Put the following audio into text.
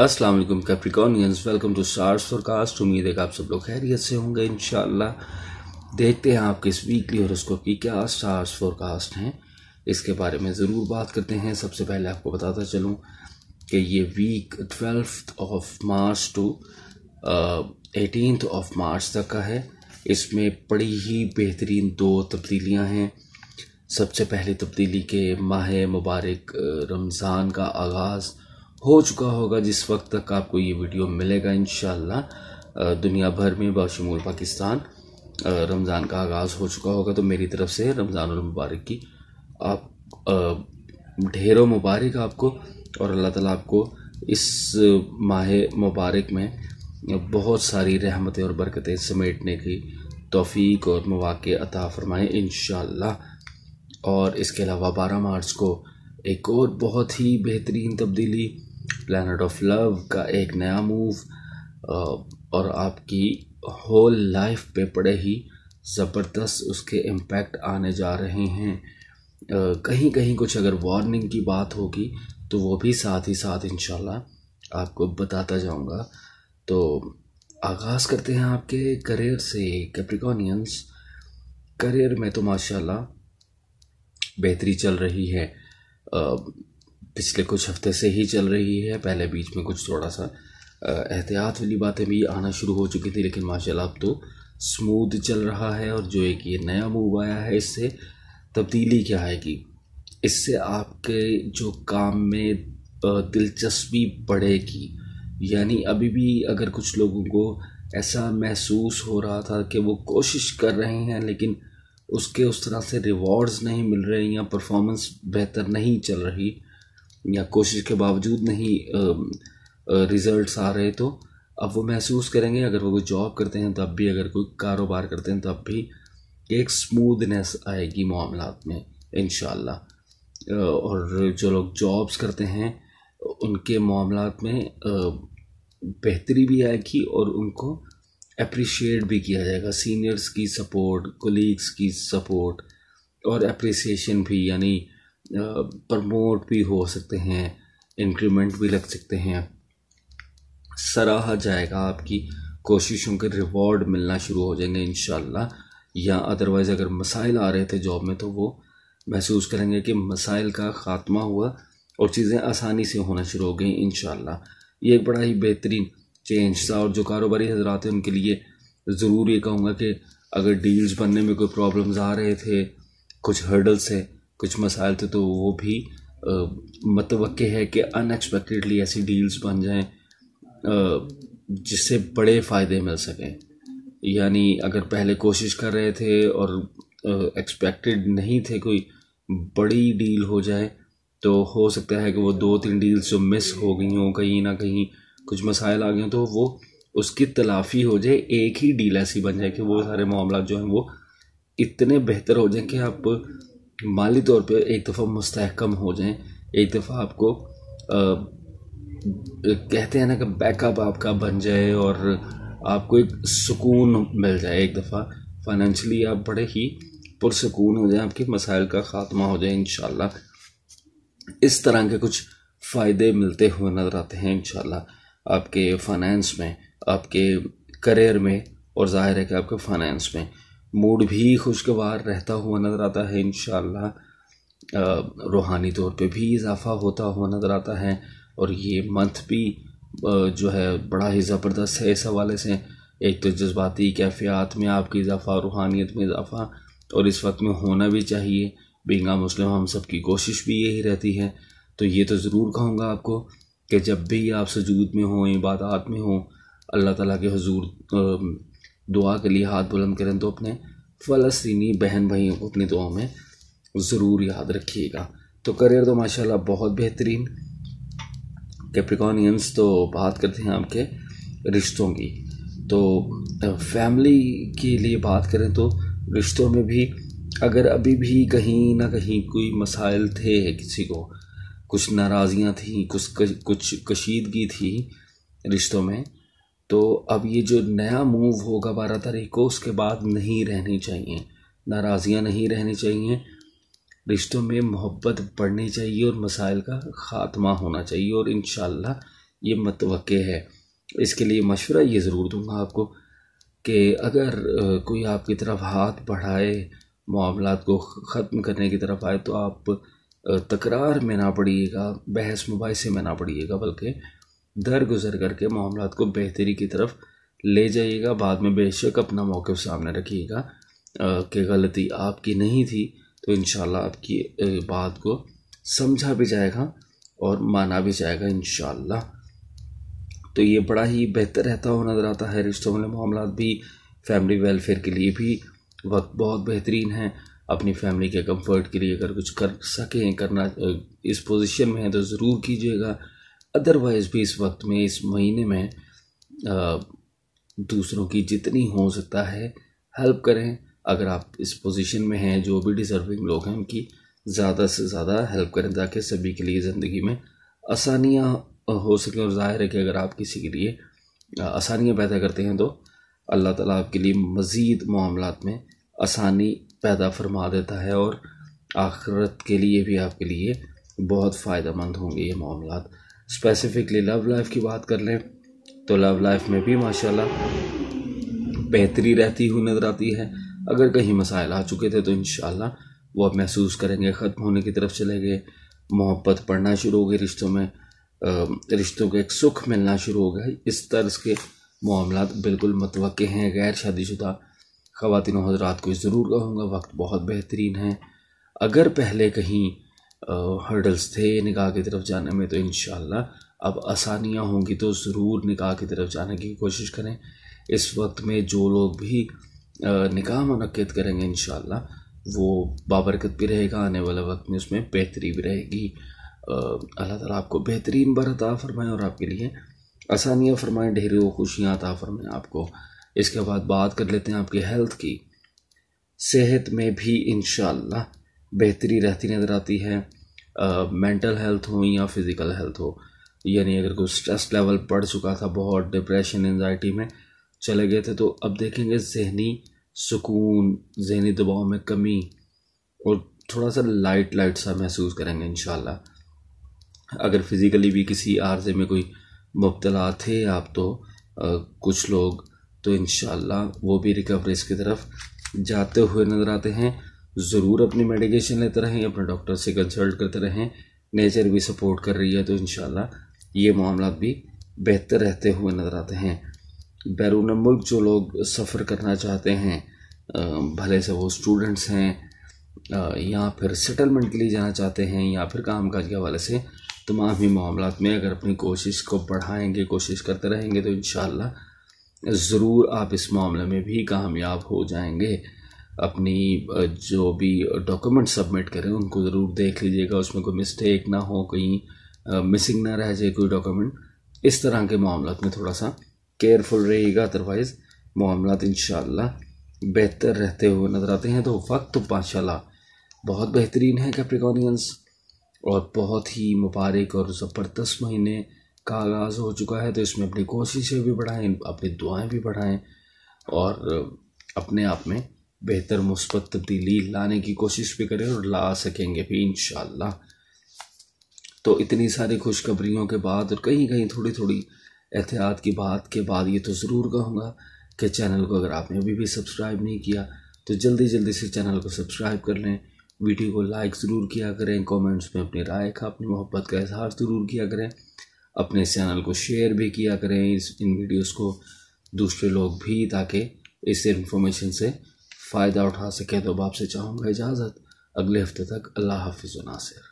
अस्सलाम वालेकुम Capricornians, welcome to stars forecast. उम्मीद है कि आप सब लोग खैरियत से होंगे इंशाल्लाह। देखते हैं आपके इस वीकली हॉरोस्कोप की क्या स्टार्स फोरकास्ट हैं, इसके बारे में ज़रूर बात करते हैं। सबसे पहले आपको बताता चलूँ कि ये वीक 12 मार्च टू 18 मार्च तक का है। इसमें बड़ी ही बेहतरीन दो तब्दीलियाँ हैं। सबसे पहली तब्दीली के माह मुबारक रमज़ान का आगाज़ हो चुका होगा जिस वक्त तक आपको ये वीडियो मिलेगा इंशाल्लाह। दुनिया भर में बशमूल पाकिस्तान रमज़ान का आगाज़ हो चुका होगा। तो मेरी तरफ से रमज़ान मुबारक की आप ढेरों मुबारक आपको, और अल्लाह ताला आपको इस माह मुबारक में बहुत सारी रहमतें और बरकतें समेटने की तौफीक और मौक़े अता फरमाएँ इंशाल्लाह। और इसके अलावा 12 मार्च को एक और बहुत ही बेहतरीन तब्दीली, प्लैनेट ऑफ लव का एक नया मूव और आपकी होल लाइफ पे बड़े ही ज़बरदस्त उसके इम्पैक्ट आने जा रहे हैं। कहीं कहीं कुछ अगर वार्निंग की बात होगी तो वो भी साथ ही साथ इंशाल्लाह आपको बताता जाऊंगा। तो आगाज़ करते हैं आपके करियर से। कैप्रिकॉनियंस, करियर में तो माशाल्लाह बेहतरी चल रही है। पिछले कुछ हफ्ते से ही चल रही है। पहले बीच में कुछ थोड़ा सा एहतियात वाली बातें भी आना शुरू हो चुकी थी, लेकिन माशाल्लाह अब तो स्मूथ चल रहा है। और जो एक ये नया मूव आया है, इससे तब्दीली क्या है कि इससे आपके जो काम में दिलचस्पी बढ़ेगी। यानी अभी भी अगर कुछ लोगों को ऐसा महसूस हो रहा था कि वो कोशिश कर रहे हैं लेकिन उसके उस तरह से रिवॉर्ड्स नहीं मिल रहे, या परफॉर्मेंस बेहतर नहीं चल रही, या कोशिश के बावजूद नहीं रिजल्ट्स आ रहे, तो अब वो महसूस करेंगे। अगर वो कोई जॉब करते हैं तब भी, अगर कोई कारोबार करते हैं तब भी एक स्मूथनेस आएगी मामलात में इंशाल्लाह। और जो लोग जॉब्स करते हैं उनके मामलात में बेहतरी भी आएगी और उनको अप्रिशिएट भी किया जाएगा। सीनियर्स की सपोर्ट, कोलीग्स की सपोर्ट और अप्रिसिएशन भी, यानी प्रमोट भी हो सकते हैं, इंक्रीमेंट भी लग सकते हैं, सराहा जाएगा, आपकी कोशिशों के रिवॉर्ड मिलना शुरू हो जाएंगे इंशाल्लाह। या अदरवाइज़ अगर मसाइल आ रहे थे जॉब में तो वो महसूस करेंगे कि मसाइल का ख़ात्मा हुआ और चीज़ें आसानी से होना शुरू हो गई इंशाल्लाह। ये एक बड़ा ही बेहतरीन चेंज था। और जो कारोबारी हजरात हैं उनके लिए ज़रूर ये कहूँगा कि अगर डील्स बनने में कोई प्रॉब्लम्स आ रहे थे, कुछ हर्डल्स थे, कुछ मसाइल थे, तो वो भी मतवक्के है कि अनएक्सपेक्टेडली ऐसी डील्स बन जाएं जिससे बड़े फ़ायदे मिल सकें। यानी अगर पहले कोशिश कर रहे थे और एक्सपेक्टेड नहीं थे कोई बड़ी डील हो जाए, तो हो सकता है कि वो 2-3 डील्स जो मिस हो गई हों, कहीं ना कहीं कुछ मसाइल आ गए, तो वो उसकी तलाफ़ी हो जाए, एक ही डील ऐसी बन जाए कि वो सारे मामला जो हैं वो इतने बेहतर हो जाएं कि आप माली तौर पे एक दफ़ा मुस्तहकम हो जाएं। एक दफ़ा आपको कहते हैं ना कि बैकअप आपका बन जाए और आपको एक सुकून मिल जाए। एक दफ़ा फाइनेंशियली आप बड़े ही पुरसकून हो जाए, आपके मसाइल का ख़ात्मा हो जाए इंशाल्लाह। इस तरह के कुछ फ़ायदे मिलते हुए नज़र आते हैं इंशाल्लाह आपके फाइनेंस में, आपके करियर में, और ज़ाहिर है कि आपके फाइनेंस में मूड भी खुशगवार रहता हुआ नज़र आता है इंशाल्लाह। रूहानी तौर पे भी इजाफ़ा होता हुआ नज़र आता है। और ये मंथ भी जो है बड़ा ही ज़बरदस्त है इस हवाले से। एक तो जज्बाती कैफियत में आपकी इजाफ़ा, रूहानियत में इजाफ़ा, और इस वक्त में होना भी चाहिए। बीइंग अ मुस्लिम हम सब की कोशिश भी यही रहती है। तो ये तो ज़रूर कहूँगा आपको कि जब भी आप सजूद में हों, इबादत में हों, अल्लाह ताला के हुजूर दुआ के लिए हाथ बुलंद करें, तो अपने फ़लस्तीनी बहन भाइयों को अपनी दुआ में ज़रूर याद रखिएगा। तो करियर तो माशाल्लाह बहुत बेहतरीन। कैप्रिकॉनियंस, तो बात करते हैं आपके रिश्तों की। तो फैमिली के लिए बात करें तो रिश्तों में भी अगर अभी भी कहीं ना कहीं कोई मसाइल थे, किसी को कुछ नाराज़ियाँ थी, कुछ कशीदगी थी रिश्तों में, तो अब ये जो नया मूव होगा 12 तारीख को, उसके बाद नहीं रहनी चाहिए, नाराज़ियाँ नहीं रहनी चाहिए। रिश्तों में मोहब्बत बढ़नी चाहिए और मसाइल का ख़ात्मा होना चाहिए। और इंशाल्लाह ये मतवक्के है। इसके लिए मशवरा ये ज़रूर दूंगा आपको कि अगर कोई आपकी तरफ हाथ बढ़ाए, मामलात को ख़त्म करने की तरफ आए, तो आप तकरार में ना पड़िएगा, बहस मुबाहिसे में ना पड़िएगा, बल्कि दरगुजर करके मामलात को बेहतरी की तरफ ले जाइएगा। बाद में बेशक अपना मौक़िफ़ सामने रखिएगा कि गलती आपकी नहीं थी, तो इंशाल्लाह आपकी बात को समझा भी जाएगा और माना भी जाएगा इंशाल्लाह। तो ये बड़ा ही बेहतर रहता हो नज़र आता है। रिश्तों वाले मामलात भी, फैमिली वेलफेयर के लिए भी वक्त बहुत बेहतरीन है। अपनी फैमिली के कंफर्ट के लिए अगर कुछ कर सकें, करना इस पोजीशन में है तो ज़रूर कीजिएगा। अदरवाइज़ भी इस वक्त में, इस महीने में दूसरों की जितनी हो सकता है हेल्प करें। अगर आप इस पोजीशन में हैं, जो भी डिज़र्विंग लोग हैं उनकी ज़्यादा से ज़्यादा हेल्प करें, ताकि सभी के लिए ज़िंदगी में आसानियाँ हो सकें। और ज़ाहिर है कि अगर आप किसी के लिए आसानियाँ पैदा करते हैं तो अल्लाह ताला आपके लिए मज़ीद मामलात में आसानी पैदा फरमा देता है, और आखिरत के लिए भी आपके लिए बहुत फ़ायदेमंद होंगे ये मामलात। स्पेसिफ़िकली लव लाइफ की बात कर लें तो लव लाइफ में भी माशाल्लाह बेहतरी रहती हुई नज़र आती है। अगर कहीं मसाइल आ चुके थे तो इंशाल्लाह वो आप महसूस करेंगे ख़त्म होने की तरफ चले गए, मोहब्बत बढ़ना शुरू हो गई रिश्तों में, रिश्तों को एक सुख मिलना शुरू हो गया। इस तर्ज के मामलात बिल्कुल मतवक्के हैं। गैर शादीशुदा ख़वातीन व हज़रात को ज़रूर कहूँगा, वक्त बहुत बेहतरीन है। अगर पहले कहीं हर्डल्स थे निकाह की तरफ जाने में, तो इंशाल्लाह अब आसानियाँ होंगी, तो ज़रूर निकाह की तरफ जाने की कोशिश करें। इस वक्त में जो लोग भी निकाह मुनक्किद करेंगे इंशाल्लाह वो बाबरकत भी रहेगा, आने वाले वक्त में उसमें बेहतरी भी रहेगी। अल्लाह ताला आपको बेहतरीन बर अता फरमाए और आपके लिए आसानियाँ फरमाएँ, ढेरों खुशियाँ अता फरमाएँ आपको। इसके बाद बात कर लेते हैं आपकी हेल्थ की। सेहत में भी इंशाल्लाह बेहतरी रहती नज़र आती है। मेंटल हेल्थ हो या फिज़िकल हेल्थ हो, यानी अगर कोई स्ट्रेस लेवल बढ़ चुका था, बहुत डिप्रेशन एंजाइटी में चले गए थे, तो अब देखेंगे जहनी सुकून, जहनी दबाव में कमी और थोड़ा सा लाइट सा महसूस करेंगे इंशाल्लाह। अगर फिज़िकली भी किसी आर्ज़े में कोई मुब्तला थे आप, तो कुछ लोग, तो इंशाल्लाह वो भी रिकवरीज की तरफ जाते हुए नज़र आते हैं। ज़रूर अपनी मेडिकेशन लेते रहें, अपने डॉक्टर से कंसल्ट करते रहें। नेचर भी सपोर्ट कर रही है, तो इंशाल्लाह ये मामलात भी बेहतर रहते हुए नज़र आते हैं। बैरून मुल्क जो लोग सफ़र करना चाहते हैं, भले से वो स्टूडेंट्स हैं या फिर सेटलमेंट के लिए जाना चाहते हैं या फिर कामकाज के हवाले से, तमाम ही मामलात में अगर अपनी कोशिश को बढ़ाएंगे, कोशिश करते रहेंगे, तो इंशाल्लाह ज़रूर आप इस मामले में भी कामयाब हो जाएंगे। अपनी जो भी डॉक्यूमेंट सबमिट करें उनको ज़रूर देख लीजिएगा, उसमें कोई मिस्टेक ना हो, कहीं मिसिंग ना रह जाए कोई डॉक्यूमेंट। इस तरह के मामलात में थोड़ा सा केयरफुल रहिएगा, अदरवाइज़ मामलात इंशाल्लाह बेहतर रहते हुए नज़र आते हैं। तो वक्त तो माशाल्लाह बहुत बेहतरीन है कैप्रिकॉर्नियंस, और बहुत ही मुबारक और ज़बरदस्त महीने का आगाज़ हो चुका है। तो इसमें अपनी कोशिशें भी बढ़ाएं, अपनी दुआएं भी बढ़ाएं और अपने आप में बेहतर मुस्बत तब्दीली लाने की कोशिश भी करें, और ला सकेंगे भी इंशाल्लाह। तो इतनी सारी खुशखबरियों के बाद और कहीं कहीं थोड़ी थोड़ी एहतियात की बात के बाद ये तो ज़रूर कहूँगा कि चैनल को अगर आपने अभी भी सब्सक्राइब नहीं किया तो जल्दी से चैनल को सब्सक्राइब कर लें। वीडियो को लाइक ज़रूर किया करें, कमेंट्स में अपनी राय का, अपनी मोहब्बत का इजहार ज़रूर किया करें। अपने चैनल को शेयर भी किया करें, इन वीडियोस को दूसरे लोग भी, ताकि इस इन्फॉर्मेशन से फ़ायदा उठा सकें। तो अब आपसे चाहूँगा इजाज़त, अगले हफ्ते तक अल्लाह हाफ़िज़ व नासिर।